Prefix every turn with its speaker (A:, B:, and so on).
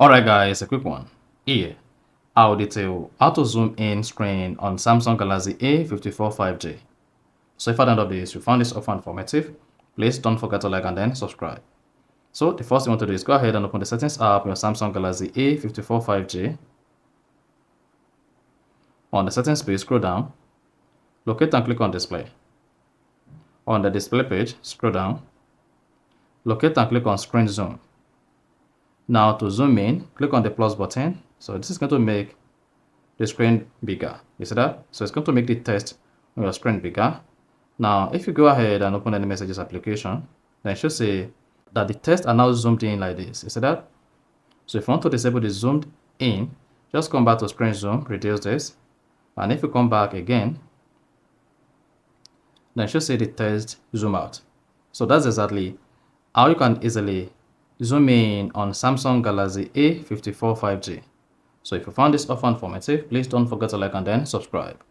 A: Alright guys, a quick one. Here, I'll detail how to zoom in screen on Samsung Galaxy A54 5G. So if at the end of this you found this offer informative, please don't forget to like and then subscribe. So the first thing you want to do is go ahead and open the settings app on your Samsung Galaxy A54 5G. On the settings page, scroll down, locate and click on display. On the display page, scroll down, locate and click on screen zoom. Now to zoom in, click on the plus button. So this is going to make the screen bigger. You see that? So it's going to make the text on your screen bigger. Now, if you go ahead and open any messages application, then it should say that the text are now zoomed in like this. You see that? So if you want to disable the zoomed in, just come back to screen zoom, reduce this. And if you come back again, then it should say the text zoom out. So that's exactly how you can easily zoom in on Samsung Galaxy A54 5G. So if you found this offer informative, please don't forget to like and then subscribe.